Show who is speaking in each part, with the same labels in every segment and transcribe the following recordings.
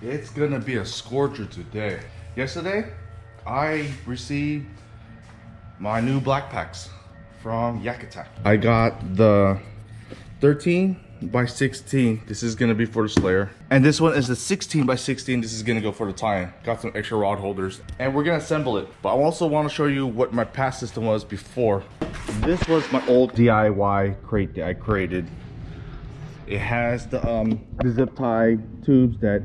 Speaker 1: It's gonna be a scorcher today. Yesterday, I received my new black packs from YakAttack. I got the 13 by 16. This is gonna be for the Slayer. And this one is the 16 by 16. This is gonna go for the tie-in. Got some extra rod holders. And we're gonna assemble it. But I also wanna show you what my past system was before. This was my old DIY crate that I created. It has the zip tie tubes that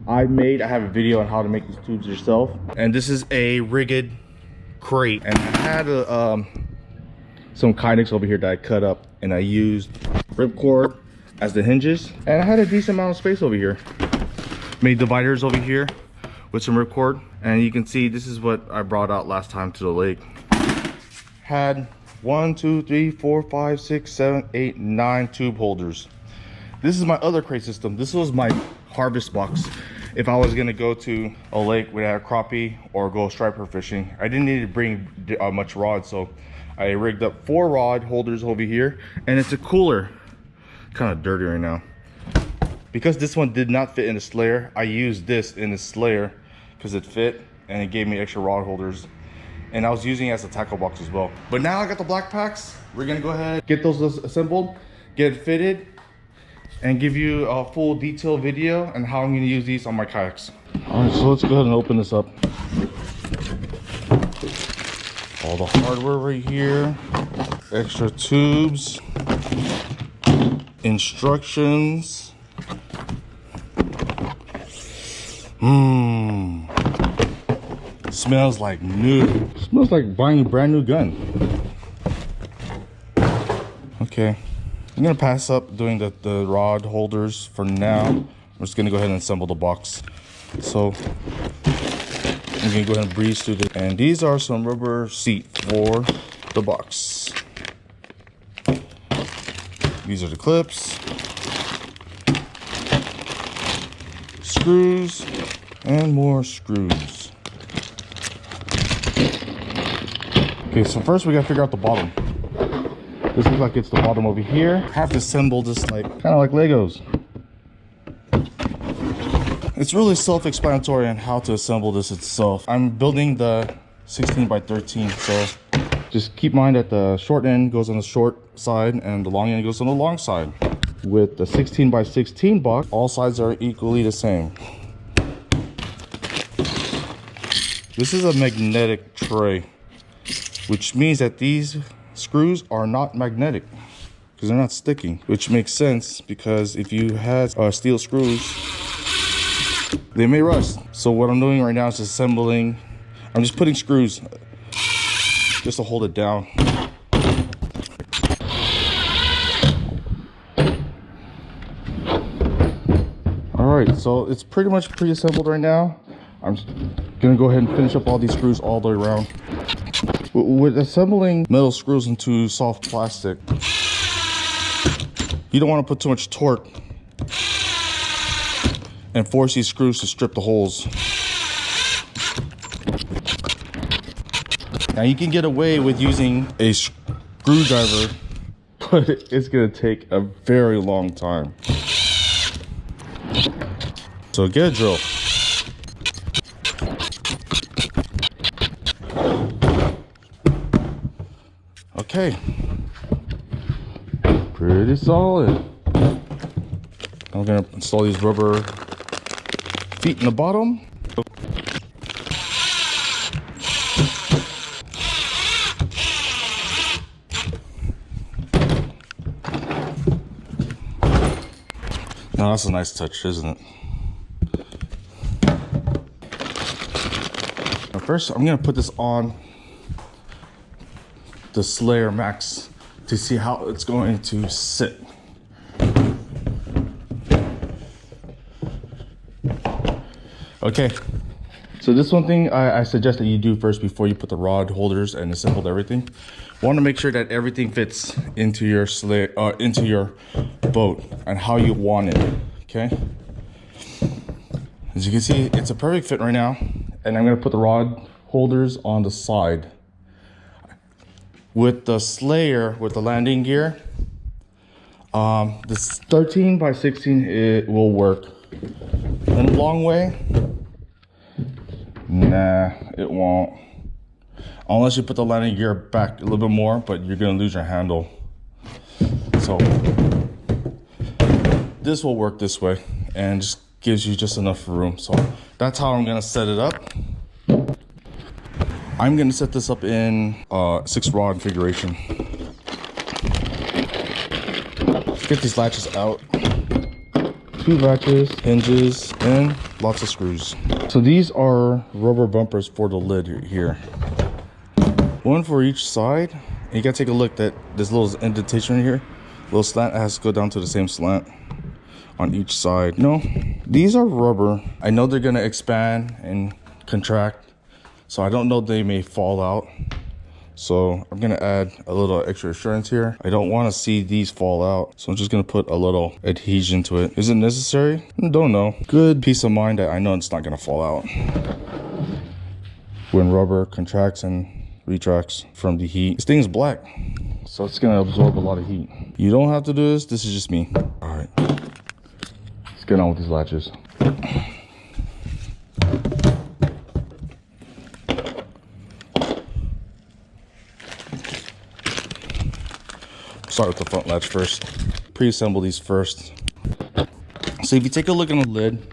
Speaker 1: I made. I have a video on how to make these tubes yourself. And this is a rigged crate. And I had some KAYAKs over here that I cut up, and I used ripcord as the hinges. And I had a decent amount of space over here. Made dividers over here with some ripcord. And you can see this is what I brought out last time to the lake. Had 1, 2, 3, 4, 5, 6, 7, 8, 9 tube holders. This is my other crate system. This was my harvest box. If I was gonna go to a lake without a crappie or go striper fishing, I didn't need to bring much rod, so I rigged up 4 rod holders over here, and it's a cooler. Kind of dirty right now. Because this one did not fit in the Slayer, I used this in the Slayer because it fit and it gave me extra rod holders. And I was using it as a tackle box as well. But now I got the black packs. We're gonna go ahead, get those assembled, get it fitted, and give you a full detailed video on how I'm gonna use these on my kayaks. All right, so let's go ahead and open this up. All the hardware right here, extra tubes, instructions. Smells like new. Smells like buying a brand new gun. Okay. I'm gonna pass up doing the rod holders for now. I'm just gonna go ahead and assemble the box. So I'm gonna go ahead and breeze through this. And these are some rubber seat for the box. These are the clips, screws, and more screws. Okay, so first we gotta figure out the bottom. This looks like it's the bottom over here. I have to assemble this like, kind of like Legos. It's really self-explanatory on how to assemble this itself. I'm building the 16 by 13, so just keep in mind that the short end goes on the short side and the long end goes on the long side. With the 16 by 16 box, all sides are equally the same. This is a magnetic tray, which means that these screws are not magnetic because they're not sticking, which makes sense because if you had steel screws, they may rust. So what I'm doing right now is assembling. I'm just putting screws just to hold it down. All right, so it's pretty much pre-assembled right now. I'm gonna go ahead and finish up all these screws all the way around. With assembling metal screws into soft plastic, you don't want to put too much torque and force these screws to strip the holes. Now you can get away with using a screwdriver, but it's going to take a very long time. So get a drill. Okay, pretty solid. I'm gonna install these rubber feet in the bottom. Now that's a nice touch, isn't it? Now first, I'm gonna put this on the Slayer Max to see how it's going to sit. Okay, so this one thing I suggest that you do first before you put the rod holders and assemble everything. Want to make sure that everything fits into your into your boat and how you want it. Okay, as you can see, it's a perfect fit right now, and I'm going to put the rod holders on the side. With the Slayer, with the landing gear, this 13 by 16, it will work. in a long way? Nah, it won't. Unless you put the landing gear back a little bit more, but you're gonna lose your handle. So this will work this way and just gives you just enough room. So that's how I'm gonna set it up. I'm gonna set this up in 6-rod configuration. Get these latches out. 2 latches, hinges, and lots of screws. So these are rubber bumpers for the lid here. One for each side. And you gotta take a look that this little indentation right here, little slant has to go down to the same slant on each side. No, these are rubber. I know they're gonna expand and contract, so I don't know they may fall out. So I'm gonna add a little extra assurance here. I don't wanna see these fall out, so I'm just gonna put a little adhesion to it. Is it necessary? I don't know. Good peace of mind that I know it's not gonna fall out when rubber contracts and retracts from the heat. This thing is black, so it's gonna absorb a lot of heat. You don't have to do this. This is just me. All right, let's get on with these latches. Start with the front latch first. Pre-assemble these first. So if you take a look in the lid,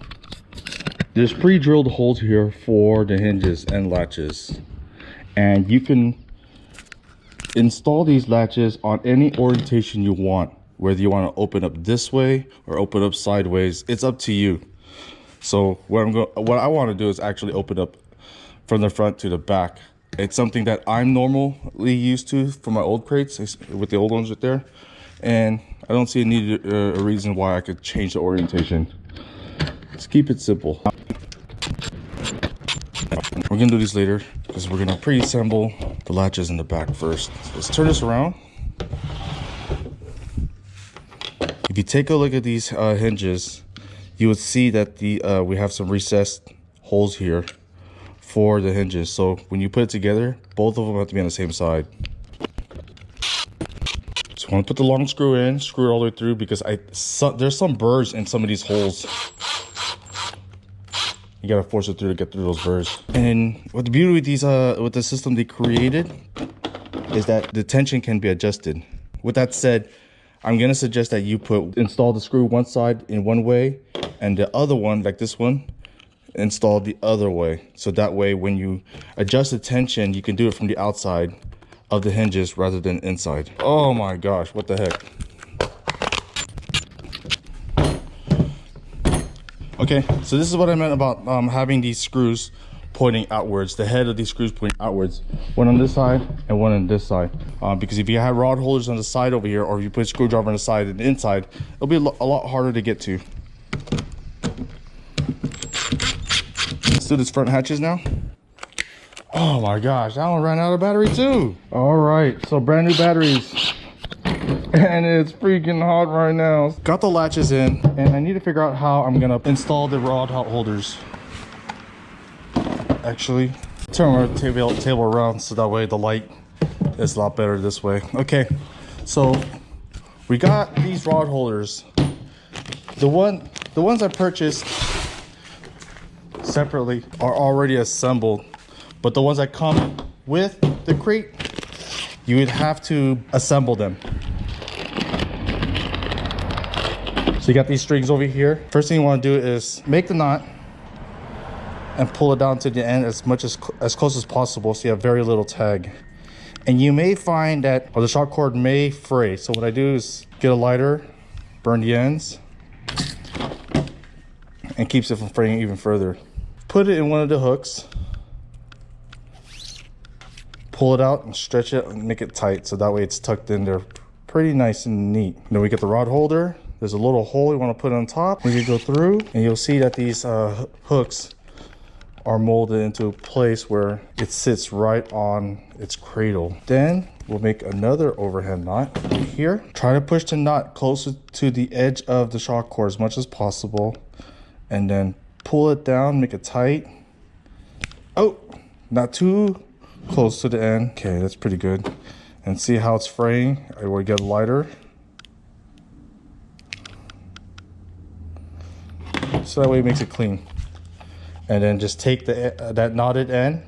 Speaker 1: there's pre-drilled holes here for the hinges and latches. And you can install these latches on any orientation you want, whether you want to open up this way or open up sideways. It's up to you. So what I want to do is actually open up from the front to the back. It's something that I'm normally used to for my old crates with the old ones right there, and I don't see a reason why I could change the orientation. Let's keep it simple. We're gonna do these later because we're gonna pre-assemble the latches in the back first. So let's turn this around. If you take a look at these hinges, you would see that we have some recessed holes here for the hinges. So when you put it together, both of them have to be on the same side. So I want to put the long screw in, screw it all the way through, because there's some burrs in some of these holes. You gotta force it through to get through those burrs. And what the beauty with these with the system they created is that the tension can be adjusted. With that said, I'm gonna suggest that you install the screw one side in one way and the other one, like this one, install the other way. So that way when you adjust the tension, you can do it from the outside of the hinges rather than inside. Oh my gosh, what the heck. Okay, so this is what I meant about having these screws pointing outwards, the head of these screws pointing outwards, one on this side and one on this side, because if you have rod holders on the side over here, or if you put a screwdriver on the side and the inside, it'll be a lot harder to get to. Let's do this front hatches now. Oh my gosh, that one ran out of battery too. All right, so brand new batteries. And it's freaking hot right now. Got the latches in, and I need to figure out how I'm gonna install the rod holders. Actually, turn our table around so that way the light is a lot better this way. Okay, so we got these rod holders. The ones I purchased separately are already assembled, but the ones that come with the crate, you would have to assemble them. So you got these strings over here. First thing you want to do is make the knot and pull it down to the end as close as possible, so you have very little tag. And you may find that, or the shock cord may fray. So what I do is get a lighter, burn the ends, and keeps it from fraying even further. Put it in one of the hooks, pull it out and stretch it and make it tight, so that way it's tucked in there pretty nice and neat. Then we get the rod holder. There's a little hole you want to put on top. We can go through, and you'll see that these hooks are molded into a place where it sits right on its cradle. Then we'll make another overhead knot here. Try to push the knot closer to the edge of the shock cord as much as possible, and then pull it down, make it tight. Oh, not too close to the end. Okay, that's pretty good. And see how it's fraying? I will get a lighter. so that way it makes it clean. And then just take the that knotted end,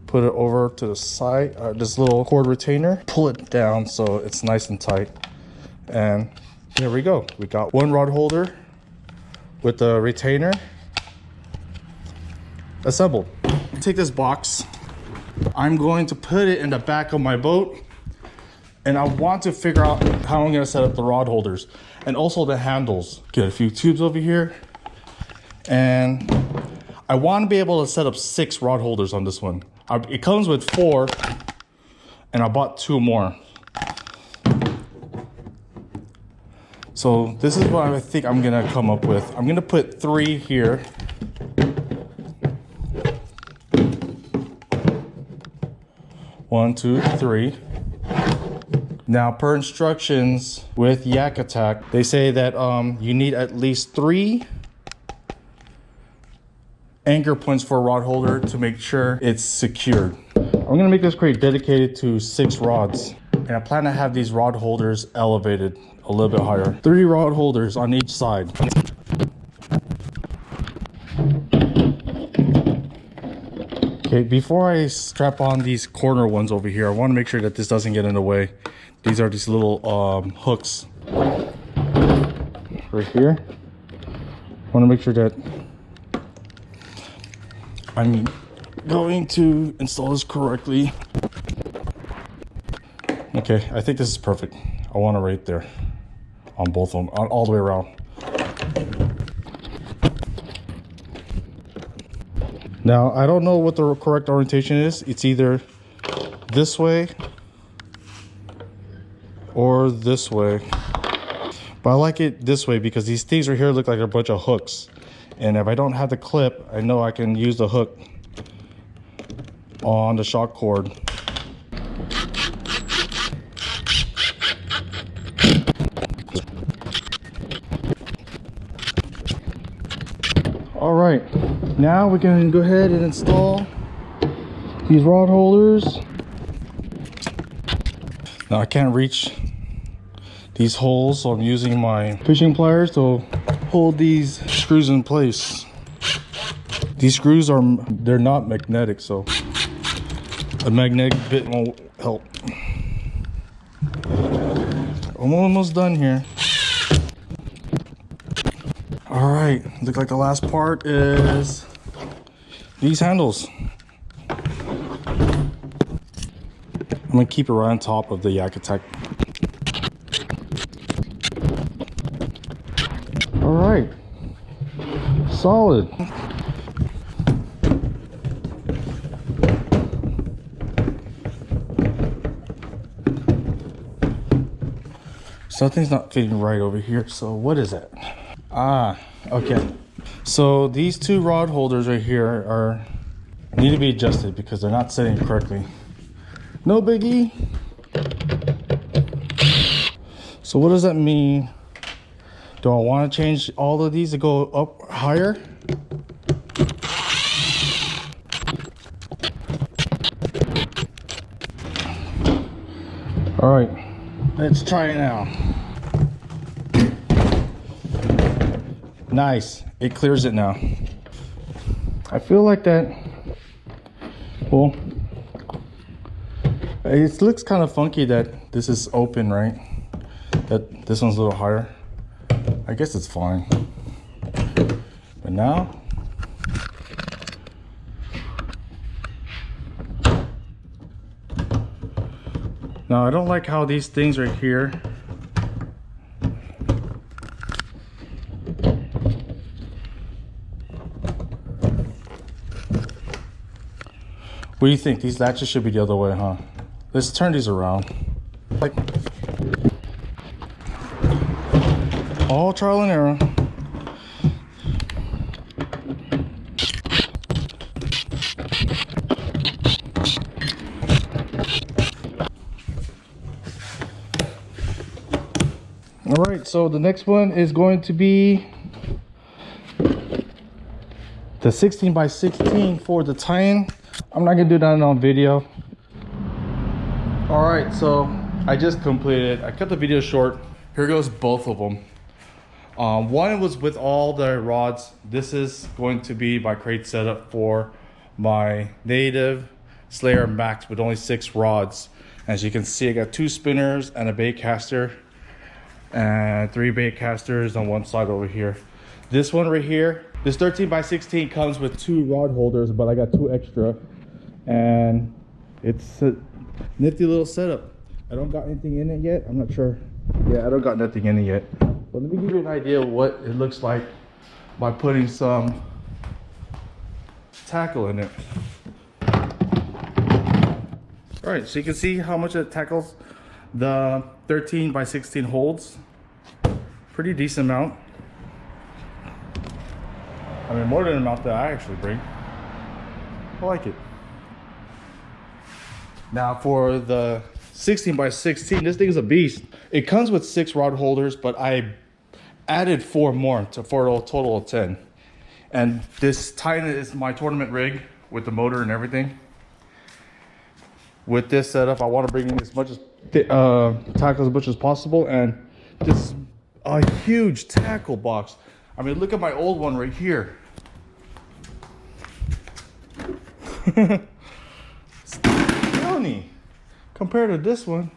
Speaker 1: put it over to the side, this little cord retainer, pull it down so it's nice and tight. And there we go. We got one rod holder with the retainer assembled. Take this box. I'm going to put it in the back of my boat, and I want to figure out how I'm going to set up the rod holders and also the handles. Get a few tubes over here, and I want to be able to set up 6 rod holders on this one. It comes with 4, and I bought 2 more. So this is what I think I'm gonna come up with. I'm gonna put 3 here. One, 2, 3. Now, per instructions with YakAttack, they say that you need at least 3 anchor points for a rod holder to make sure it's secured. I'm gonna make this crate dedicated to 6 rods, and I plan to have these rod holders elevated a little bit higher. 30 rod holders on each side. Okay, before I strap on these corner ones over here, I want to make sure that this doesn't get in the way. These are these little hooks right here. I want to make sure that I'm going to install this correctly. Okay, I think this is perfect. I want it right there on both of them, all the way around. Now, I don't know what the correct orientation is. It's either this way or this way. But I like it this way because these things right here look like a bunch of hooks. And if I don't have the clip, I know I can use the hook on the shock cord. All right, now we're going to go ahead and install these rod holders. Now I can't reach these holes, so I'm using my fishing pliers to hold these screws in place. These screws they're not magnetic, so a magnetic bit won't help. I'm almost done here. All right, look like the last part is these handles. I'm gonna keep it right on top of the YakAttack. All right, solid. Something's not fitting right over here, so what is it? Ah, okay. So these 2 rod holders right here need to be adjusted because they're not sitting correctly. No biggie. So what does that mean? Do I want to change all of these to go up higher? All right, let's try it now. Nice, it clears it now. I feel like that, well, it looks kind of funky that this is open, right? That this one's a little higher. I guess it's fine. But now, I don't like how these things right here What do you think? These latches should be the other way, huh? Let's turn these around. Like, all trial and error. All right, so the next one is going to be the 16 by 16 for the tie-in. I'm not gonna do that on video. All right, so I just completed. I cut the video short. Here goes both of them. One was with all the rods. This is going to be my crate setup for my native Slayer Max with only 6 rods. As you can see, I got 2 spinners and a bait caster and 3 bait casters on one side over here. This one right here, this 13 by 16 comes with 2 rod holders, but I got 2 extra, and it's a nifty little setup. I don't got anything in it yet. I'm not sure. Yeah, I don't got nothing in it yet. But let me give you an idea of what it looks like by putting some tackle in it. All right, so you can see how much it tackles the 13 by 16 holds. Pretty decent amount. I mean, more than the amount that I actually bring. I like it. Now for the 16 by 16, this thing is a beast. It comes with 6 rod holders, but I added 4 more for a total of 10. And this Titan is my tournament rig with the motor and everything. With this setup, I want to bring in as much as tackle as much as possible, and this is a huge tackle box. I mean, look at my old one right here. It's tiny compared to this one.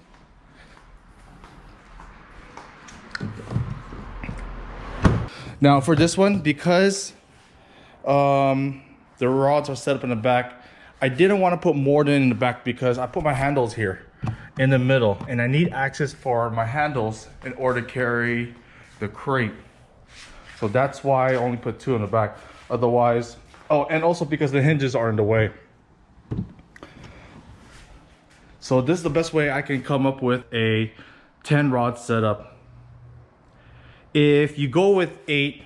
Speaker 1: Now for this one, because the rods are set up in the back, I didn't want to put more than in the back because I put my handles here in the middle, and I need access for my handles in order to carry the crate. So that's why I only put 2 in the back. Otherwise, oh, and also because the hinges are in the way. So this is the best way I can come up with a 10 rod setup. If you go with 8,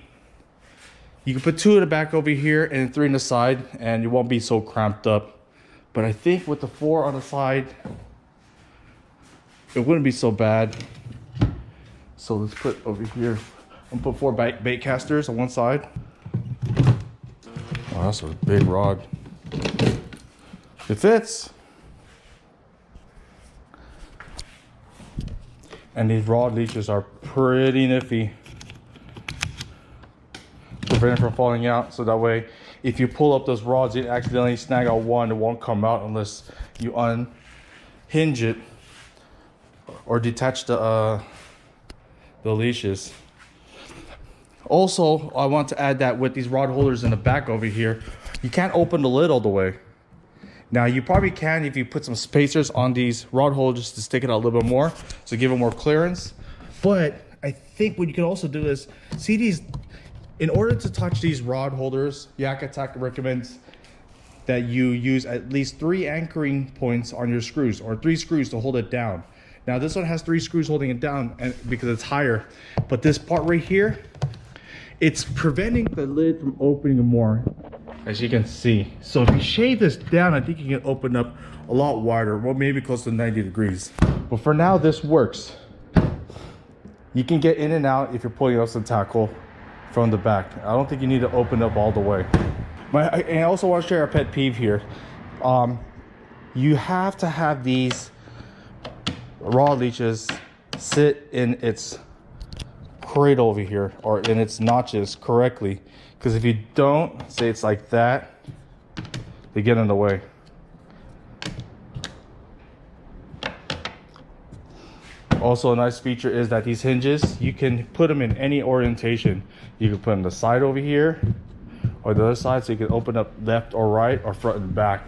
Speaker 1: you can put 2 in the back over here and 3 in the side, and you won't be so cramped up. But I think with the 4 on the side, it wouldn't be so bad. So let's put over here, I'm gonna put 4 bait casters on one side. Oh, that's a big rod. It fits. And these rod leashes are pretty nifty. Prevent it from falling out, so that way if you pull up those rods, you accidentally snag out one, it won't come out unless you unhinge it or detach the leashes. Also, I want to add that with these rod holders in the back over here, you can't open the lid all the way. Now you probably can if you put some spacers on these rod holders to stick it out a little bit more, to give it more clearance. But I think what you can also do is, see these, in order to touch these rod holders, YakAttack recommends that you use at least 3 anchoring points on your screws, or 3 screws to hold it down. Now this one has 3 screws holding it down, and because it's higher, but this part right here, it's preventing the lid from opening more, as you can see. So if you shave this down, I think you can open up a lot wider, well, maybe close to 90 degrees. But for now, this works. You can get in and out if you're pulling up some tackle from the back. I don't think you need to open up all the way. And I also want to share a pet peeve here. You have to have these rod leashes sit in its crate over here, or in its notches correctly, because if you don't, say it's like that, they get in the way. Also, a nice feature is that these hinges, you can put them in any orientation. You can put them the side over here or the other side, so you can open up left or right or front and back,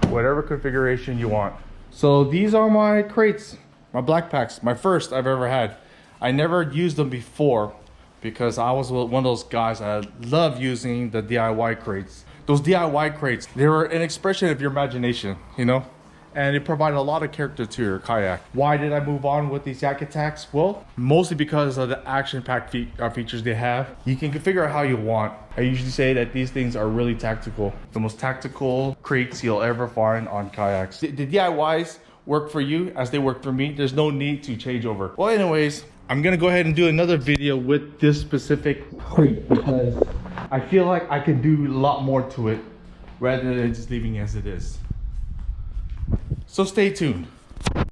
Speaker 1: whatever configuration you want. So these are my crates, my black packs, my first I've ever had. I never used them before because I was one of those guys that love using the DIY crates. Those DIY crates, they were an expression of your imagination, you know? And it provided a lot of character to your kayak. Why did I move on with these YakAttacks? Well, mostly because of the action-packed features they have. You can configure it how you want. I usually say that these things are really tactical. The most tactical crates you'll ever find on kayaks. The DIYs work for you as they work for me. There's no need to change over. Well, anyways, I'm gonna go ahead and do another video with this specific crate because I feel like I can do a lot more to it rather than just leaving it as it is. So stay tuned.